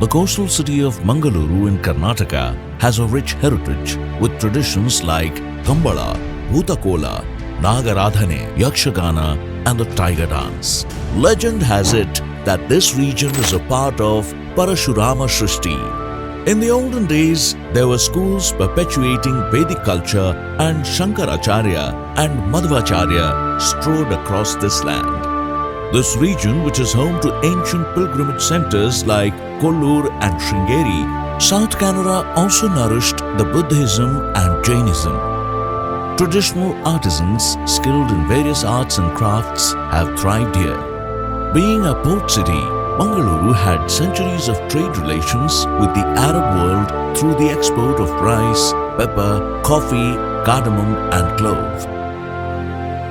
The coastal city of Mangaluru in Karnataka has a rich heritage with traditions like Kambala, Bhutakola, Nagaradhane, Yakshagana and the Tiger Dance. Legend has it that this region is a part of Parashurama Shrishti. In the olden days, there were schools perpetuating Vedic culture and Shankaracharya and Madhvacharya strode across this land. This region, which is home to ancient pilgrimage centers like Kollur and Sringeri, South Canara also nourished the Buddhism and Jainism. Traditional artisans skilled in various arts and crafts have thrived here. Being a port city, Mangaluru had centuries of trade relations with the Arab world through the export of rice, pepper, coffee, cardamom and clove.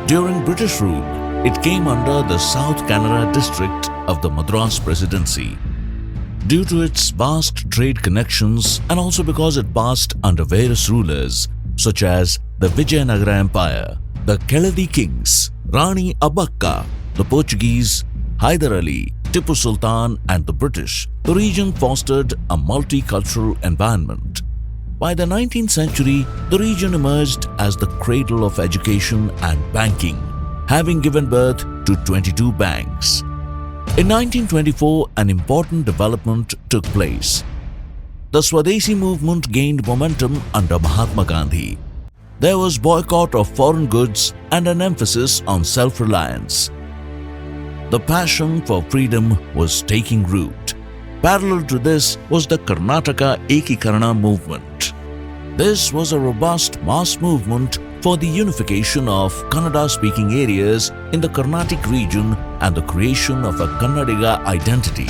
During British rule, it came under the South Canara district of the Madras Presidency. Due to its vast trade connections and also because it passed under various rulers such as the Vijayanagara Empire, the Keladi Kings, Rani Abakka, the Portuguese, Hyder Ali, Tipu Sultan and the British, the region fostered a multicultural environment. By the 19th century, the region emerged as the cradle of education and banking, having given birth to 22 banks. In 1924, an important development took place. The Swadeshi movement gained momentum under Mahatma Gandhi. There was boycott of foreign goods and an emphasis on self-reliance. The passion for freedom was taking root. Parallel to this was the Karnataka Ekikarana movement. This was a robust mass movement for the unification of Kannada-speaking areas in the Carnatic region and the creation of a Kannadiga identity.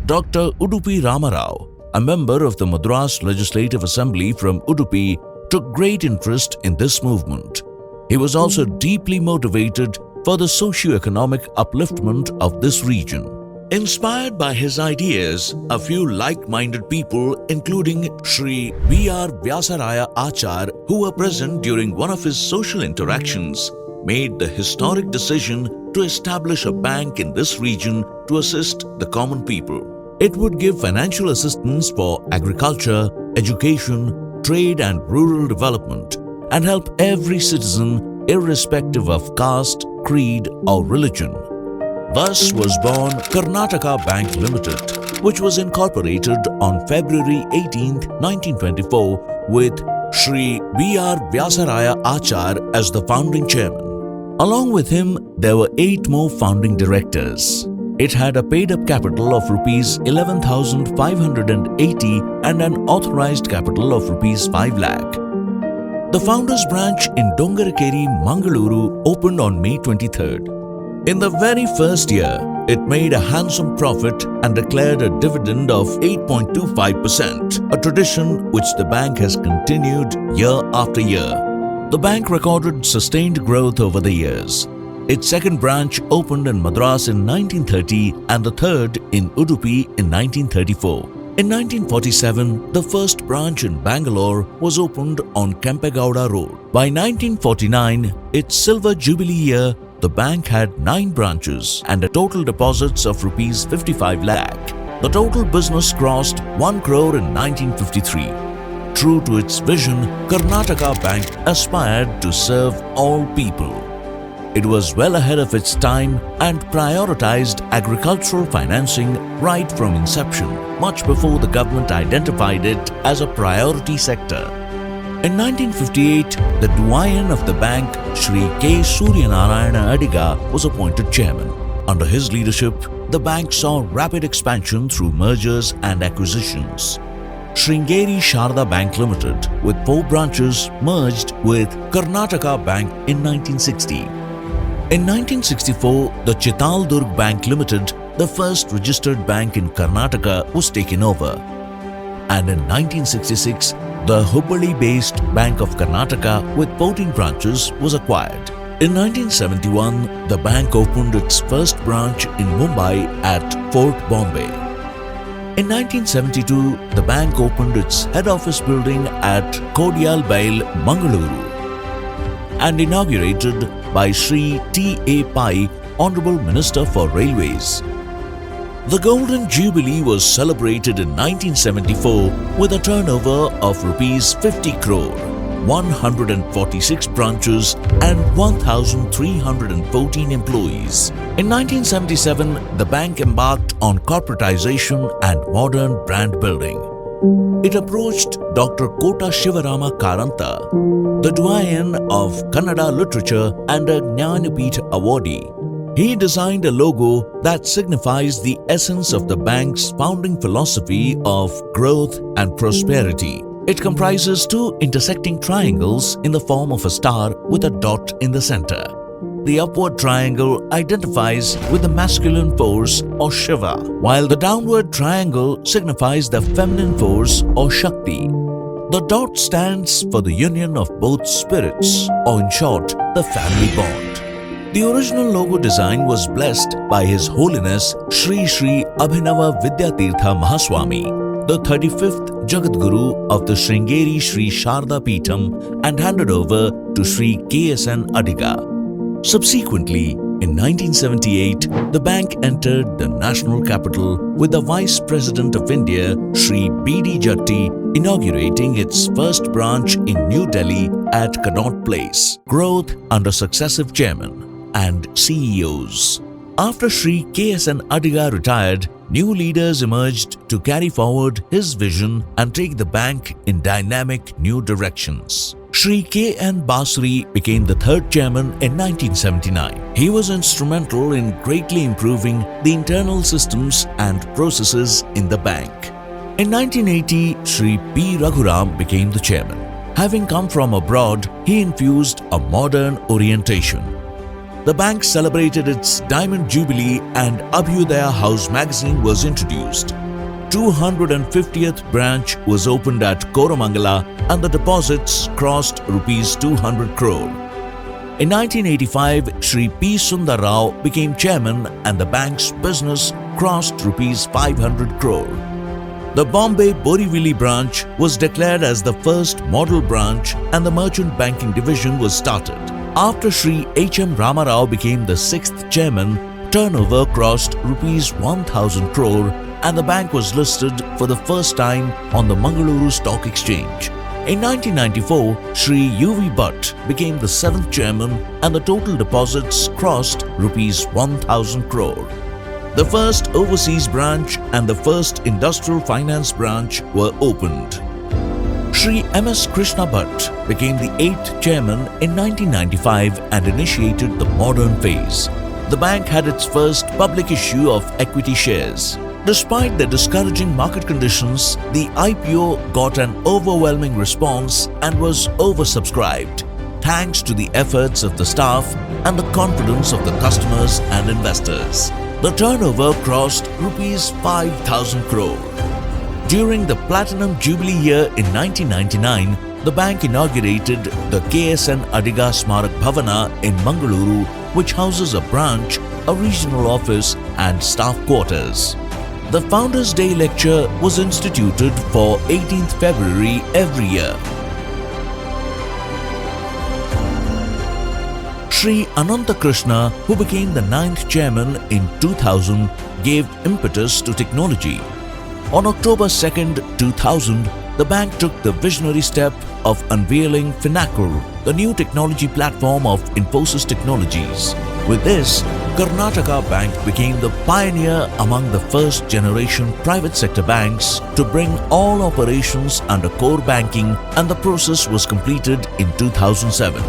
Dr. Udupi Ramarao, a member of the Madras Legislative Assembly from Udupi, took great interest in this movement. He was also deeply motivated for the socio-economic upliftment of this region. Inspired by his ideas, a few like-minded people, including Sri V.R. Vyasaraya Achar, who were present during one of his social interactions, made the historic decision to establish a bank in this region to assist the common people. It would give financial assistance for agriculture, education, trade and rural development, and help every citizen irrespective of caste, creed or religion. Thus was born Karnataka Bank Limited, which was incorporated on February 18, 1924 with Sri V.R. Vyasaraya Achar as the founding chairman. Along with him, there were 8 more founding directors. It had a paid-up capital of Rs 11,580 and an authorized capital of Rs 5 lakh. The founders branch in Dongarakeri, Mangaluru opened on May 23rd. In the very first year, it made a handsome profit and declared a dividend of 8.25%, a tradition which the bank has continued year after year. The bank recorded sustained growth over the years. Its second branch opened in Madras in 1930 and the third in Udupi in 1934. In 1947, the first branch in Bangalore was opened on Kempegowda Road. By 1949, its silver jubilee year, the bank had 9 branches and a total deposits of Rs 55 lakh. The total business crossed 1 crore in 1953. True to its vision, Karnataka Bank aspired to serve all people. It was well ahead of its time and prioritized agricultural financing right from inception, much before the government identified it as a priority sector. In 1958, the doyen of the bank, Sri K. Suryanarayana Adiga, was appointed chairman. Under his leadership, the bank saw rapid expansion through mergers and acquisitions. Sringeri Sharda Bank Limited, with 4 branches, merged with Karnataka Bank in 1960. In 1964, the Chitaldurg Bank Limited, the first registered bank in Karnataka, was taken over. And in 1966, the Hubballi-based Bank of Karnataka with 14 branches was acquired. In 1971, the bank opened its first branch in Mumbai at Fort Bombay. In 1972, the bank opened its head office building at Kodial Bail, Mangaluru, and inaugurated by Sri T. A. Pai, Honorable Minister for Railways. The Golden Jubilee was celebrated in 1974 with a turnover of rupees 50 crore, 146 branches and 1,314 employees. In 1977, the bank embarked on corporatization and modern brand building. It approached Dr. Kota Shivarama Karanta, the doyen of Kannada literature and a Jnanapith awardee. He designed a logo that signifies the essence of the bank's founding philosophy of growth and prosperity. It comprises two intersecting triangles in the form of a star with a dot in the center. The upward triangle identifies with the masculine force or Shiva, while the downward triangle signifies the feminine force or Shakti. The dot stands for the union of both spirits, or in short, the family bond. The original logo design was blessed by His Holiness Sri Sri Abhinava Vidyatirtha Mahaswami, the 35th Jagadguru of the Sringeri Sri Sharda Peetham, and handed over to Sri KSN Adiga. Subsequently, in 1978, the bank entered the national capital with the Vice President of India, Sri B.D. Jatti, inaugurating its first branch in New Delhi at Connaught Place. Growth under successive chairmen and CEOs. After Sri KSN Adiga retired, new leaders emerged to carry forward his vision and take the bank in dynamic new directions. Sri K.N. Basri became the third chairman in 1979. He was instrumental in greatly improving the internal systems and processes in the bank. In 1980, Sri P. Raghuram became the chairman. Having come from abroad, he infused a modern orientation. The bank celebrated its Diamond Jubilee and Abhyudaya House magazine was introduced. 250th branch was opened at Koramangala and the deposits crossed rupees 200 crore. In 1985, Sri P. Sundar Rao became chairman and the bank's business crossed rupees 500 crore. The Bombay Borivali branch was declared as the first model branch and the merchant banking division was started. After Sri H.M. Ramarao became the sixth chairman, turnover crossed rupees 1,000 crore and the bank was listed for the first time on the Mangaluru Stock Exchange. In 1994, Sri U.V. Bhatt became the seventh chairman and the total deposits crossed rupees 1,000 crore. The first overseas branch and the first industrial finance branch were opened. Sri M.S. Krishna Bhatt became the eighth chairman in 1995 and initiated the modern phase. The bank had its first public issue of equity shares. Despite the discouraging market conditions, the IPO got an overwhelming response and was oversubscribed, thanks to the efforts of the staff and the confidence of the customers and investors. The turnover crossed rupees 5,000 crore. During the Platinum Jubilee year in 1999, the bank inaugurated the KSN Adiga Smarak Bhavana in Mangaluru, which houses a branch, a regional office and staff quarters. The Founders' Day lecture was instituted for 18th February every year. Sri Ananta Krishna, who became the ninth chairman in 2000, gave impetus to technology. On October 2, 2000, the bank took the visionary step of unveiling Finacle, the new technology platform of Infosys Technologies. With this, Karnataka Bank became the pioneer among the first-generation private sector banks to bring all operations under core banking, and the process was completed in 2007.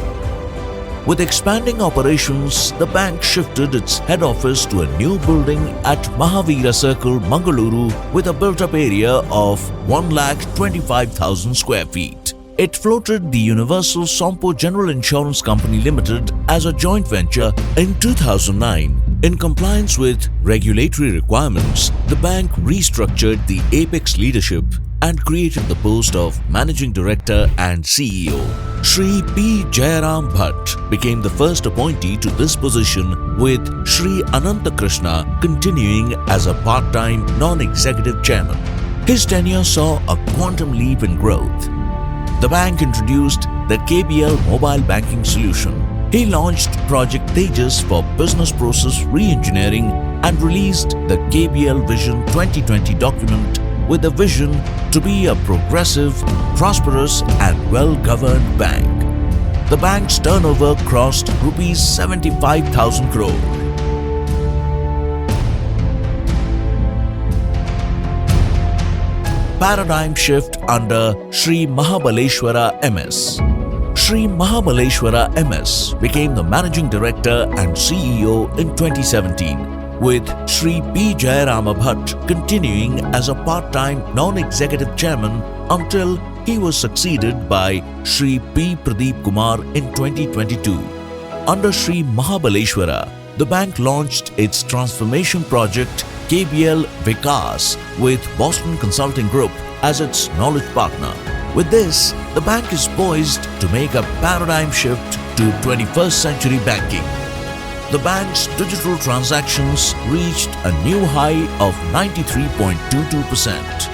With expanding operations, the bank shifted its head office to a new building at Mahavira Circle, Mangaluru, with a built-up area of 1,25,000 square feet. It floated the Universal Sompo General Insurance Company Limited as a joint venture in 2009. In compliance with regulatory requirements, the bank restructured the apex leadership and created the post of Managing Director and CEO. Sri P. Jayaram Bhatt became the first appointee to this position, with Sri Ananta Krishna continuing as a part-time non-executive chairman. His tenure saw a quantum leap in growth. The bank introduced the KBL mobile banking solution, He launched Project Tejas for business process re-engineering and released the KBL Vision 2020 document with a vision to be a progressive, prosperous and well-governed bank. The bank's turnover crossed rupees 75,000 crore. Paradigm shift under Sri Mahabaleshwara MS. Sri Mahabaleshwara MS became the Managing Director and CEO in 2017, with Sri P. Jayarama Bhatt continuing as a part-time non-executive chairman until he was succeeded by Sri P. Pradeep Kumar in 2022. Under Sri Mahabaleshwara, the bank launched its transformation project KBL Vikas with Boston Consulting Group as its knowledge partner. With this, the bank is poised to make a paradigm shift to 21st century banking. The bank's digital transactions reached a new high of 93.22%.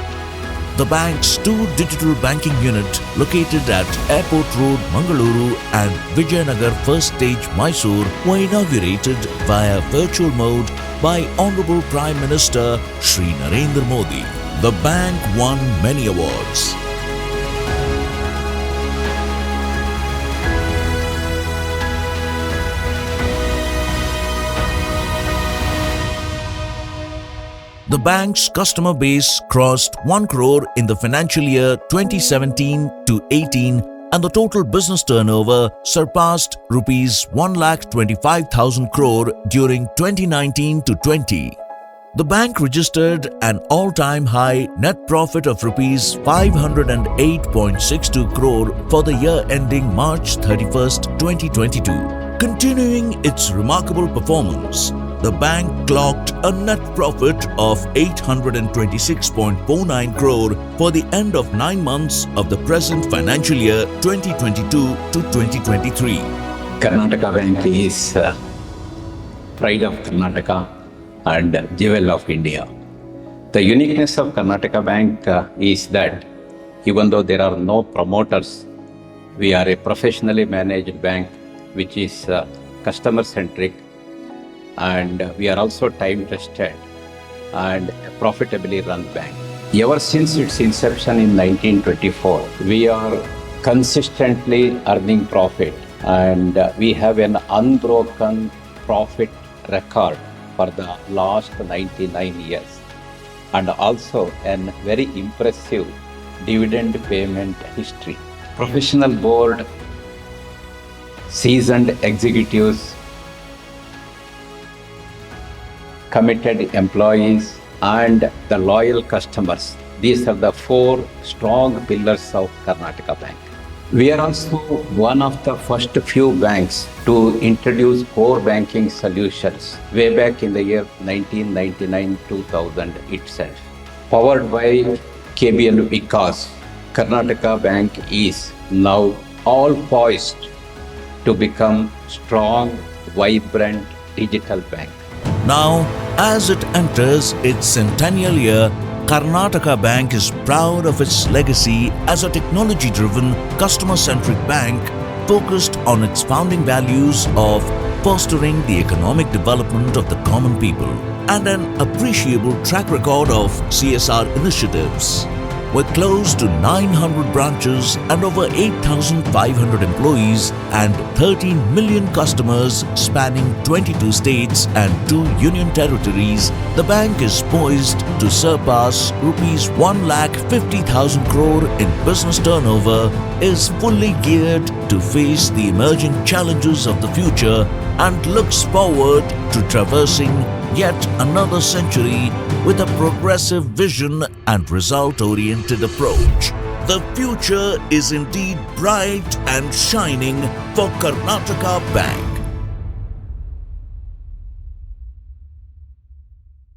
The bank's two digital banking units located at Airport Road, Mangaluru and Vijayanagar First Stage, Mysore were inaugurated via virtual mode by Honorable Prime Minister Shri Narendra Modi. The bank won many awards. The bank's customer base crossed 1 crore in the financial year 2017 to 18 and the total business turnover surpassed rupees 1,25,000 crore during 2019 to 20. The bank registered an all-time high net profit of rupees 508.62 crore for the year ending March 31st, 2022. Continuing its remarkable performance, the bank clocked a net profit of 826.49 crore for the end of 9 months of the present financial year 2022 to 2023. Karnataka Bank is pride of Karnataka and jewel of India. The uniqueness of Karnataka Bank is that even though there are no promoters, we are a professionally managed bank which is customer-centric, and we are also time-tested and a profitably run bank. Ever since its inception in 1924, we are consistently earning profit, and we have an unbroken profit record for the last 99 years, and also a very impressive dividend payment history. Professional board, seasoned executives, committed employees, and the loyal customers. These are the 4 strong pillars of Karnataka Bank. We are also one of the first few banks to introduce core banking solutions way back in the year 1999-2000 itself. Powered by KBL Vikas, Karnataka Bank is now all poised to become strong, vibrant digital bank. Now, as it enters its centennial year, Karnataka Bank is proud of its legacy as a technology-driven, customer-centric bank focused on its founding values of fostering the economic development of the common people and an appreciable track record of CSR initiatives. With close to 900 branches and over 8,500 employees and 13 million customers spanning 22 states and 2 union territories, the bank is poised to surpass rupees 1,50,000 crore in business turnover, is fully geared to face the emerging challenges of the future and looks forward to traversing yet another century with a progressive vision and result-oriented approach. The future is indeed bright and shining for Karnataka Bank.